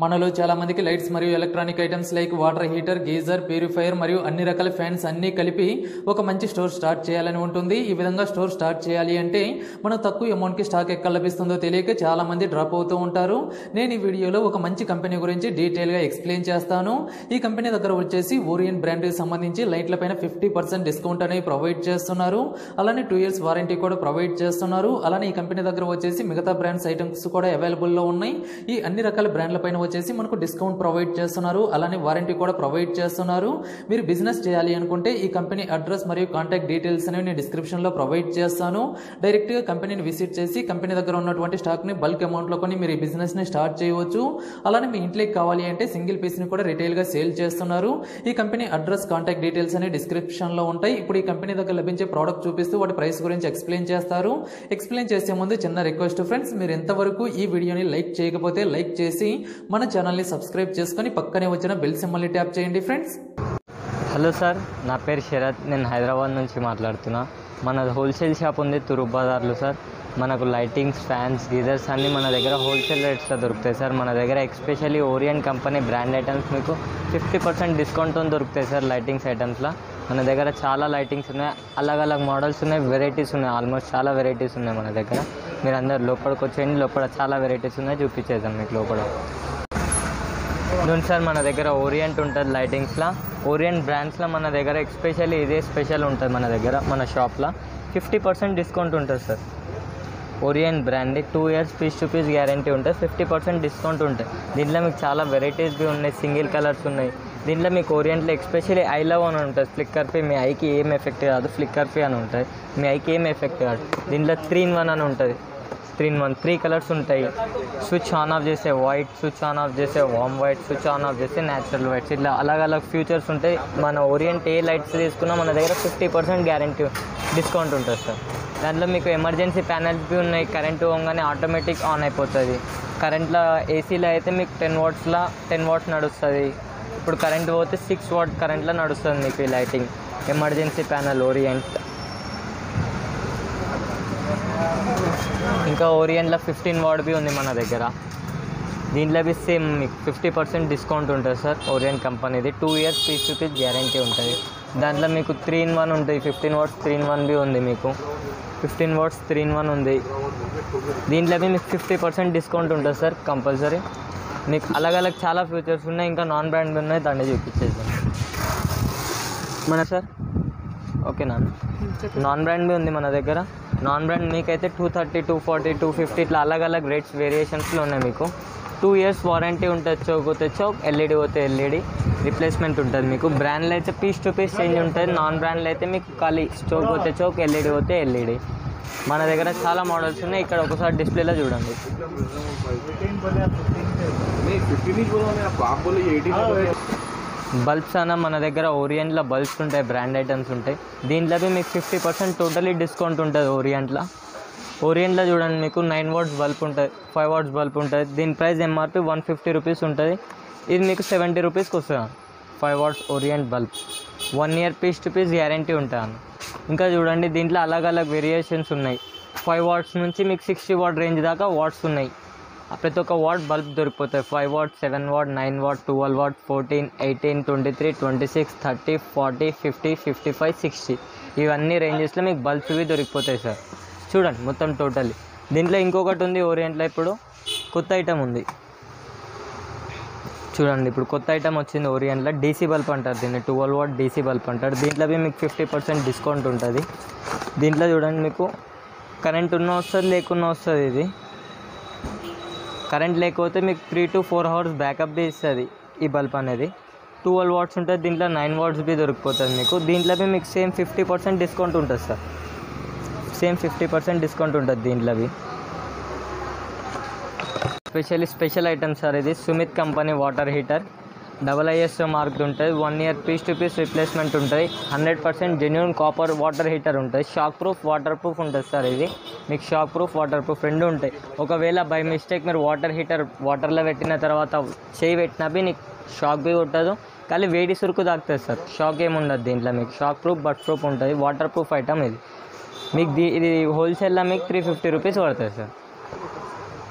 మనలో చాలా మందికి లైట్స్ మరియు electronic items like water heater, geyser, purifier మరియు అన్ని రకాల ఫ్యాన్స్ అన్నీ కలిపి ఒక మంచి స్టోర్ స్టార్ట్ చేయాలని ఉంటుంది. ఈ విధంగా స్టోర్ స్టార్ట్ చేయాలి అంటే మనం తక్కువ అమౌంట్కి స్టాక్ ఎక్కడ లభిస్తుందో తెలియక చాలా మంది డ్రాప్ అవుతూ ఉంటారు. నేను ఈ వీడియోలో ఒక మంచి కంపెనీ గురించి డీటెయిల్గా ఎక్స్ప్లెయిన్ చేస్తాను. ఈ కంపెనీ దగ్గర వచ్చేసి ఓరియన్ బ్రాండ్కి సంబంధించి లైట్ల పైన 50% డిస్కౌంట్ అనేవి ప్రొవైడ్ చేస్తున్నారు. అలానే 2 years వారంటీ కూడా ప్రొవైడ్ చేస్తున్నారు. అలానే ఈ కంపెనీ దగ్గర వచ్చేసి మిగతా బ్రాండ్స్ ఐటమ్స్ కూడా అవైలబుల్లో ఉన్నాయి. ఈ అన్ని రకాల బ్రాండ్ల పైన వచ్చేసి మనకు డిస్కౌంట్ ప్రొవైడ్ చేస్తున్నారు. అలానే వారంటీ కూడా ప్రొవైడ్ చేస్తున్నారు. మీరు బిజినెస్ చేయాలి అనుకుంటే ఈ కంపెనీ అడ్రస్ మరియు కాంటాక్ట్ డీటెయిల్స్ అనేవి నేను డిస్క్రిప్షన్లో ప్రొవైడ్ చేస్తాను. డైరెక్ట్గా కంపెనీని విజిట్ చేసి కంపెనీ దగ్గర ఉన్నటువంటి స్టాక్ని బల్క్ అమౌంట్లో కొని మీరు ఈ బిజినెస్ని స్టార్ట్ చేయవచ్చు. అలానే మీ ఇంట్లోకి కావాలి అంటే సింగిల్ పీస్ని కూడా రిటైల్గా సేల్ చేస్తున్నారు. ఈ కంపెనీ అడ్రస్, కాంటాక్ట్ డీటెయిల్స్ అనేవి డిస్క్రిప్షన్లో ఉంటాయి. ఇప్పుడు ఈ కంపెనీ దగ్గర లభించే ప్రోడక్ట్ చూపిస్తూ వాటి ప్రైస్ గురించి ఎక్స్ప్లెయిన్ చేస్తారు. ఎక్స్ప్లెయిన్ చేసే ముందు చిన్న రిక్వెస్ట్ ఫ్రెండ్స్, మీరు ఎంతవరకు ఈ వీడియోని లైక్ చేయకపోతే లైక్ చేసి మన ఛానల్ని సబ్స్క్రైబ్ చేసుకొని పక్కనే వచ్చిన బెల్ సింబల్ని ట్యాప్ చేయండి ఫ్రెండ్స్. హలో సార్, నా పేరు శరత్. నేను హైదరాబాద్ నుంచి మాట్లాడుతున్నా. మన హోల్సేల్ షాప్ ఉంది తూర్పు బజార్లో సార్. మనకు లైటింగ్స్, ఫ్యాన్స్, గీజర్స్ అన్నీ మన దగ్గర హోల్సేల్ రేట్స్లో దొరుకుతాయి సార్. మన దగ్గర especially Orient company brand items మీకు 50% డిస్కౌంట్తో దొరుకుతాయి సార్. లైటింగ్స్ ఐటమ్స్లో మన దగ్గర చాలా లైటింగ్స్ ఉన్నాయి, అలగ్ మోడల్స్ ఉన్నాయి, వెరైటీస్ ఉన్నాయి. ఆల్మోస్ట్ చాలా వెరైటీస్ ఉన్నాయి మన దగ్గర. మీరు అందరు లోపలికి వచ్చేయండి. లోపల చాలా వెరైటీస్ ఉన్నాయి, చూపించేద్దాం మీకు లోపల. చూడండి సార్, మన దగ్గర ఓరియంట్ ఉంటుంది లైటింగ్స్లో. ఓరియంట్ బ్రాండ్స్లో మన దగ్గర ఎస్పెషల్లీ ఇదే స్పెషల్ ఉంటుంది. మన దగ్గర మన షాప్లో 50% డిస్కౌంట్ ఉంటుంది sir. Orient brand 2 years piece to piece guarantee ఉంటుంది. 50% డిస్కౌంట్ ఉంటుంది. దీంట్లో మీకు చాలా వెరైటీస్ బి ఉన్నాయి, సింగిల్ కలర్స్ ఉన్నాయి. దీంట్లో మీకు ఓరియంట్లో ఎస్పెషల్లీ ఐ లవ్ అని ఉంటుంది. ఫ్లిక్కర్ పే మీ ఐకి ఏం ఎఫెక్ట్ కాదు. ఫ్లిక్కర్ పే అని ఉంటుంది, మీ ఐకి ఏం ఎఫెక్ట్ కాదు. దీంట్లో 3-in-1 అని ఉంటుంది. 3-in-1 3 కలర్స్ ఉంటాయి. స్విచ్ ఆన్ ఆఫ్ చేసే వైట్, స్విచ్ ఆన్ ఆఫ్ చేసే వామ్ వైట్, స్విచ్ ఆన్ ఆఫ్ చేసే న్యాచురల్ వైట్స్, ఇట్లా అలగ్ ఫ్యూచర్స్ ఉంటాయి. మన ఓరియంట్ ఏ లైట్స్ తీసుకున్నా మన దగ్గర 50% గ్యారంటీ డిస్కౌంట్ ఉంటుంది సార్. దాంట్లో మీకు ఎమర్జెన్సీ ప్యానెల్స్ బి ఉన్నాయి. కరెంట్ పోగానే ఆటోమేటిక్ ఆన్ అయిపోతుంది. కరెంట్లో ఏసీలో అయితే మీకు 10 watts నడుస్తుంది. ఇప్పుడు కరెంట్ పోతే 6 watt కరెంట్లో నడుస్తుంది మీకు ఈ లైటింగ్. Emergency panel orient. ఇంకా ఓరియంట్లో 15 watt బి ఉంది మన దగ్గర. దీంట్లో బి సేమ్ మీకు 50% డిస్కౌంట్ ఉంటుంది సార్. ఓరియంట్ కంపెనీది 2 years piece to piece guarantee ఉంటుంది. దాంట్లో మీకు 3-in-1 ఉంటుంది. 15 watts 3-in-1 బి ఉంది మీకు. 15 watts 3-in-1 ఉంది. దీంట్లో బి మీకు 50% డిస్కౌంట్ ఉంటుంది సార్ కంపల్సరీ. మీకు అలగ్ చాలా ఫీచర్స్ ఉన్నాయి. ఇంకా నాన్ బ్రాండ్ ఉన్నాయి, దాన్ని చూపించేద్దాం మన సార్. ఓకేనా, నాన్ బ్రాండ్ బి ఉంది మన దగ్గర. నాన్ బ్రాండ్ మీకైతే 230, 240, 250 ఇట్లా అలగ్ రేట్స్ వేరియేషన్స్లో ఉన్నాయి. మీకు 2 years వారంటీ ఉంటుంది. చౌక్ పోతే చౌక్, ఎల్ఈడి పోతే ఎల్ఈడి రిప్లేస్మెంట్ ఉంటుంది మీకు. బ్రాండ్లో అయితే పీస్ టు పీస్ చేంజ్ ఉంటుంది. నాన్ బ్రాండ్లో అయితే మీకు ఖాళీ చౌక్ పోతే చౌక్, ఎల్ఈడి పోతే ఎల్ఈడి. మన దగ్గర చాలా మోడల్స్ ఉన్నాయి. ఇక్కడ ఒకసారి డిస్ప్లేలో చూడండి. బల్బ్స్ అన్న మన దగ్గర ఓరియంట్లో బల్బ్స్ ఉంటాయి, బ్రాండ్ ఐటమ్స్ ఉంటాయి. దీంట్లో మీకు 50% టోటలీ డిస్కౌంట్ ఉంటుంది ఓరియంట్లో. ఓరియంట్లో చూడండి, మీకు 9 watts బల్బ్ ఉంటుంది, 5 watts బల్బ్ ఉంటుంది. దీని ప్రైస్ ఎంఆర్పి 150 rupees ఉంటుంది. ఇది మీకు 70 rupeesకి వస్తుంది. 5 watts Orient bulb 1 year piece to piece guarantee ఉంటుంది. ఇంకా చూడండి, దీంట్లో అలగ్ వేరియేషన్స్ ఉన్నాయి. 5 watts నుంచి మీకు 60 watt రేంజ్ దాకా వాట్స్ ఉన్నాయి. ప్రతి ఒక్క what bulb దొరికిపోతాయి. 5 watt, 7 watt, 9 watt, 12 watt, 14, 18, 23, 26, 30, 40, 50, 55, 60 ఇవన్నీ రేంజెస్లో మీకు బల్బ్స్ ఇవి దొరికిపోతాయి సార్. చూడండి మొత్తం టోటల్లీ. దీంట్లో ఇంకొకటి ఉంది ఓరియంట్లో, ఇప్పుడు కొత్త ఐటమ్ ఉంది చూడండి. ఇప్పుడు కొత్త ఐటమ్ వచ్చింది ఓరియంట్లో, డీసీ బల్బ్ అంటారు దీన్ని. 12 watt డీసీ బల్బ్ అంటారు. దీంట్లో మీకు 50% డిస్కౌంట్ ఉంటుంది. దీంట్లో చూడండి, మీకు కరెంట్ ఉన్న వస్తుంది, లేకున్నా వస్తుంది. ఇది కరెంట్ లేకపోతే మీకు 3 to 4 hours బ్యాకప్ బి ఇస్తుంది ఈ బల్బ్ అనేది. 12 watts ఉంటుంది. దీంట్లో 9 watts బి దొరికిపోతుంది మీకు. దీంట్లో మీకు సేమ్ 50% డిస్కౌంట్ ఉంటుంది సార్. సేమ్ 50% డిస్కౌంట్ ఉంటుంది దీంట్లో. స్పెషల్ ఐటమ్ సార్ ఇది. Sumit company water heater, ISO mark ఉంటుంది. 1 year piece to piece replacement ఉంటుంది. 100% జెన్యూన్ కాపర్ వాటర్ హీటర్ ఉంటుంది. షాక్ ప్రూఫ్, వాటర్ ప్రూఫ్ ఉంటుంది సార్. ఇది మీకు షాక్ ప్రూఫ్, వాటర్ ప్రూఫ్ రెండు ఉంటాయి. ఒకవేళ బై మిస్టేక్ మీరు వాటర్ హీటర్ వాటర్లో పెట్టిన తర్వాత చేయి పెట్టినా బి నీకు షాక్ బి కొట్టదు, కానీ వేడి సురుకు తాకుతుంది సార్. షాక్ ఏముండదు దీంట్లో. మీకు షాక్ ప్రూఫ్, బట్ ప్రూఫ్ ఉంటుంది. వాటర్ ప్రూఫ్ ఐటమ్ ఇది. మీకు ఇది హోల్సేల్లో మీకు 350 rupees పడుతుంది సార్.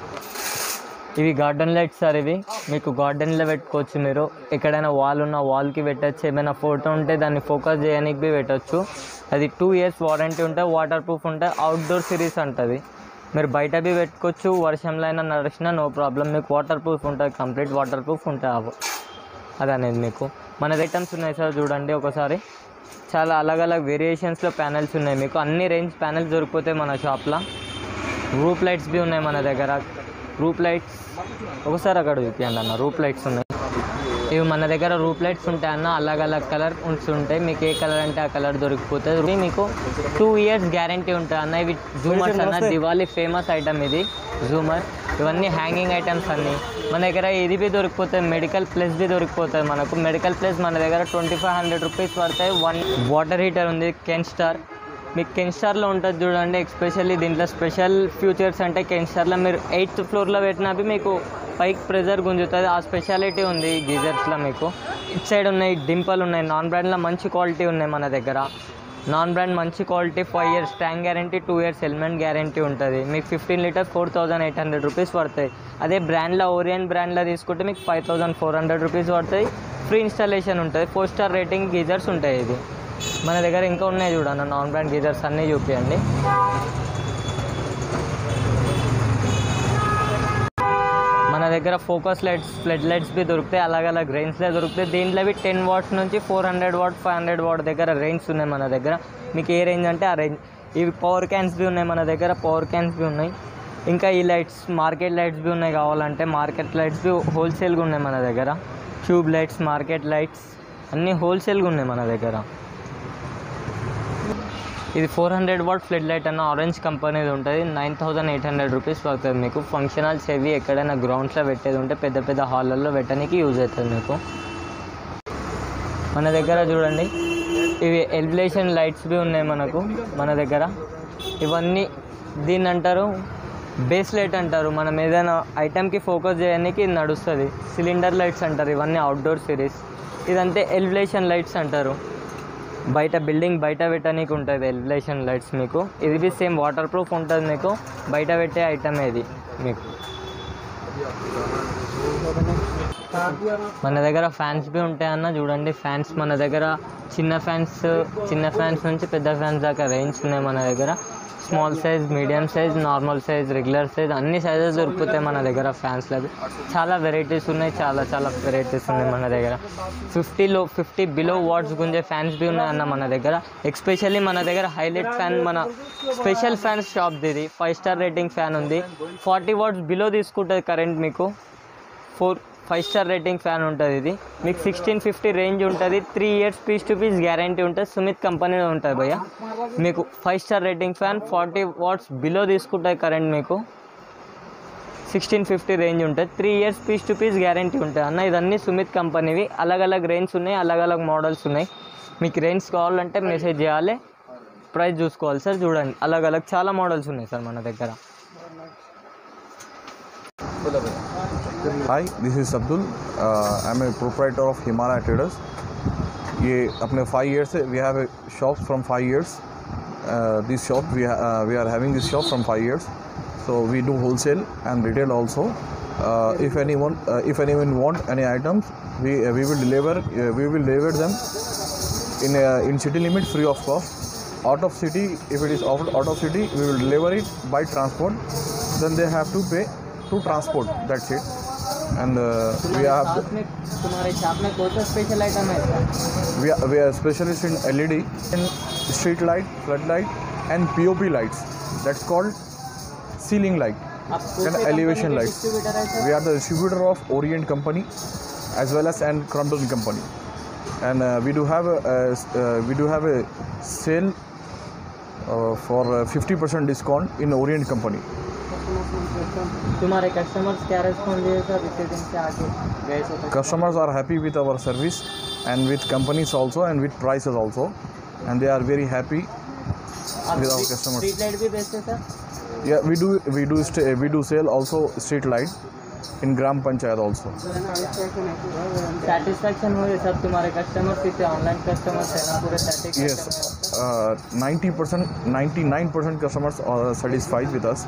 ఇవి గార్డెన్ లైట్స్ సార్. ఇవి మీకు గార్డెన్లో పెట్టుకోవచ్చు. మీరు ఎక్కడైనా వాల్ ఉన్న వాల్కి పెట్టచ్చు. ఏమైనా ఫోటో ఉంటే దాన్ని ఫోకస్ చేయడానికి బి పెట్టచ్చు. అది 2 years వారంటీ ఉంటుంది. వాటర్ ప్రూఫ్ ఉంటుంది. అవుట్డోర్ సిరీస్ ఉంటుంది. మీరు బయట బి పెట్టుకోవచ్చు. వర్షంలో అయినా నడిచినా నో ప్రాబ్లం. మీకు వాటర్ ప్రూఫ్ ఉంటుంది. కంప్లీట్ వాటర్ ప్రూఫ్ ఉంటుంది. అదనేది మీకు మన ఐటమ్స్ ఉన్నాయి సార్. చూడండి ఒకసారి, చాలా అలగ్ వేరియేషన్స్లో ప్యానెల్స్ ఉన్నాయి. మీకు అన్ని రేంజ్ ప్యానెల్స్ దొరికిపోతాయి మన షాప్లో. రూప్ లైట్స్ బి ఉన్నాయి మన దగ్గర. రూప్ లైట్స్ ఒకసారి అక్కడ చూపించండి అన్న. రూప్ లైట్స్ ఉన్నాయి. ఇవి మన దగ్గర రూప్ లైట్స్ ఉంటాయి అన్న. అలగ్ కలర్ ఉంటాయి. మీకు ఏ కలర్ అంటే ఆ కలర్ దొరికిపోతుంది. మీకు 2 years గ్యారంటీ ఉంటుంది అన్న. ఇవి జూమర్స్ అన్న. దివాళీ ఫేమస్ ఐటమ్ ఇది జూమర్. ఇవన్నీ హ్యాంగింగ్ ఐటమ్స్ అన్నీ మన దగ్గర. ఇది బి దొరికిపోతాయి. మెడికల్ ప్లస్ బి దొరికిపోతాయి మనకు. మెడికల్ ప్లస్ మన దగ్గర 2500 రూపీస్ పడతాయి. 1 వాటర్ హీటర్ ఉంది కెన్స్టార్. మీకు కెన్స్టార్లో ఉంటుంది చూడండి. ఎస్పెషల్లీ దీంట్లో స్పెషల్ ఫ్యూచర్స్ అంటే కెన్స్టార్లో మీరు 8th floorలో పెట్టినవి మీకు పైకి ప్రెజర్ గుంజుతుంది. ఆ స్పెషాలిటీ ఉంది గీజర్స్లో. మీకు ఇట్ సైడ్ ఉన్నాయి డింపల్ ఉన్నాయి. నాన్ బ్రాండ్లో మంచి క్వాలిటీ ఉన్నాయి మన దగ్గర. నాన్ బ్రాండ్ మంచి quality. 5 years tank guarantee, 2 years element guarantee ఉంటుంది. మీకు 15 liters 4800 రూపీస్ పడతాయి. అదే బ్రాండ్లో ఓరియన్ బ్రాండ్లో తీసుకుంటే మీకు 5400 రూపీస్ పడతాయి. ఫ్రీ ఇన్స్టాలేషన్ ఉంటుంది. 4 star రేటింగ్ గీజర్స్ ఉంటాయి. ఇది మన దగ్గర ఇంకా ఉన్నాయి చూడండి. నాన్ బ్రాండ్ గీజర్స్ అన్నీ చూపించండి. మన దగ్గర ఫోకస్ లైట్స్, ఫ్లడ్ లైట్స్ బి దొరుకుతాయి. అలగ్ రేంజ్లో దొరుకుతాయి. దీంట్లో బి 10 watts నుంచి 400 watt 500 watt దగ్గర రేంజ్ ఉన్నాయి మన దగ్గర. మీకు ఏ రేంజ్ అంటే ఆ రేంజ్. ఇవి పవర్ క్యాన్స్ బి ఉన్నాయి మన దగ్గర. పవర్ క్యాన్స్ బి ఉన్నాయి. ఇంకా ఈ లైట్స్ మార్కెట్ లైట్స్ బి ఉన్నాయి. కావాలంటే మార్కెట్ లైట్స్ బి హోల్సేల్గా ఉన్నాయి మన దగ్గర. ట్యూబ్ లైట్స్, మార్కెట్ లైట్స్ అన్నీ హోల్సేల్గా ఉన్నాయి మన దగ్గర. ఇది 400 watt ఫ్లడ్ లైట్ అన్న. ఆరెంజ్ కంపెనీది ఉంటుంది. 9800 రూపీస్ పడుతుంది మీకు. ఫంక్షన్ హాల్స్ హెవీ ఎక్కడైనా గ్రౌండ్స్లో పెట్టేది ఉంటే పెద్ద హాల్లో పెట్టడానికి యూజ్ అవుతుంది మీకు. మన దగ్గర చూడండి, ఇవి ఎలివేషన్ లైట్స్ బి ఉన్నాయి మనకు మన దగ్గర. ఇవన్నీ దీన్ని అంటారు బేస్ లైట్ అంటారు. మనం ఏదైనా ఐటమ్కి ఫోకస్ చేయడానికి ఇది నడుస్తుంది. సిలిండర్ లైట్స్ అంటారు. ఇవన్నీ అవుట్డోర్ సిరీస్. ఇదంతే ఎలివేషన్ లైట్స్ అంటారు. బయట బిల్డింగ్ బయట పెట్టడానికి ఉంటుంది ఎలివేషన్ లైట్స్ మీకు. ఇది బి సేమ్ వాటర్ ప్రూఫ్ ఉంటుంది మీకు. బయట పెట్టే ఐటమ్ ఇది మీకు. మన దగ్గర ఫ్యాన్స్ బి ఉంటాయి అన్న. చూడండి ఫ్యాన్స్ మన దగ్గర చిన్న ఫ్యాన్స్ నుంచి పెద్ద ఫ్యాన్స్ దాకా రేంజ్ ఉన్నాయి మన దగ్గర. Small size, medium size, normal size, regular size అన్ని సైజెస్ దొరుకుతాయి మన దగ్గర. ఫ్యాన్స్లో చాలా వెరైటీస్ ఉన్నాయి. చాలా వెరైటీస్ ఉన్నాయి మన దగ్గర. 50 బిలో వాట్స్ గుంజే ఫ్యాన్స్ బి ఉన్నాయి అన్న మన దగ్గర. ఎస్పెషల్లీ మన దగ్గర హైలైట్ ఫ్యాన్, మన స్పెషల్ ఫ్యాన్స్ షాప్ ఇది. 5 star రేటింగ్ ఫ్యాన్ ఉంది. 40 watts బిలో తీసుకుంటుంది కరెంట్ మీకు. 5 star రేటింగ్ ఫ్యాన్ ఉంటుంది. ఇది మీకు 1650 రేంజ్ ఉంటుంది. 3 years piece to piece guarantee ఉంటుంది. సుమిత్ కంపెనీ ఉంటుంది భయ్య. మీకు 5 star rating fan 40 watts below తీసుకుంటుంది కరెంట్ మీకు. 1650 రేంజ్ ఉంటుంది. 3 years piece to piece guarantee ఉంటుంది అన్న. ఇదన్నీ సుమిత్ కంపెనీవి. అలగ్ రేంజ్ ఉన్నాయి. అలగ్ మోడల్స్ ఉన్నాయి. మీకు రేంజ్ కావాలంటే మెసేజ్ చేయాలి. ప్రైస్ చూసుకోవాలి సార్. చూడండి అలగ్ చాలా మోడల్స్ ఉన్నాయి సార్ మన దగ్గర. Hi, this is Abdul. I am a proprietor of Himalaya traders. ये अपने 5 years से we have a shop from 5 years. This shop we are having this shop from 5 years. So we do wholesale and retail also. If anyone want any items, we will deliver them in city limit free of cost. Out of city, if it is out of city, we will deliver it by transport. Then they have to pay to transport. That's it. And we are specialists in LED, in street light, flood light, and POP lights. That's called ceiling light and elevation lights. We are the distributor of Orient Company as well as and Crompton Company. And we do have a sale for 50% discount in Orient Company. तुम्हारे customers क्या respond दिए sir इतने दिन से आके गए? Customers are happy with our service and with companies also and with prices also, and they are very happy with our customers. Street light भी बेचते sir? Yeah, we do sell also street light in Gram Panchayat also. Satisfaction हुए सब तुम्हारे customers इतने online customers है ना पूरे satisfaction? Yes, 99% customers are satisfied with us.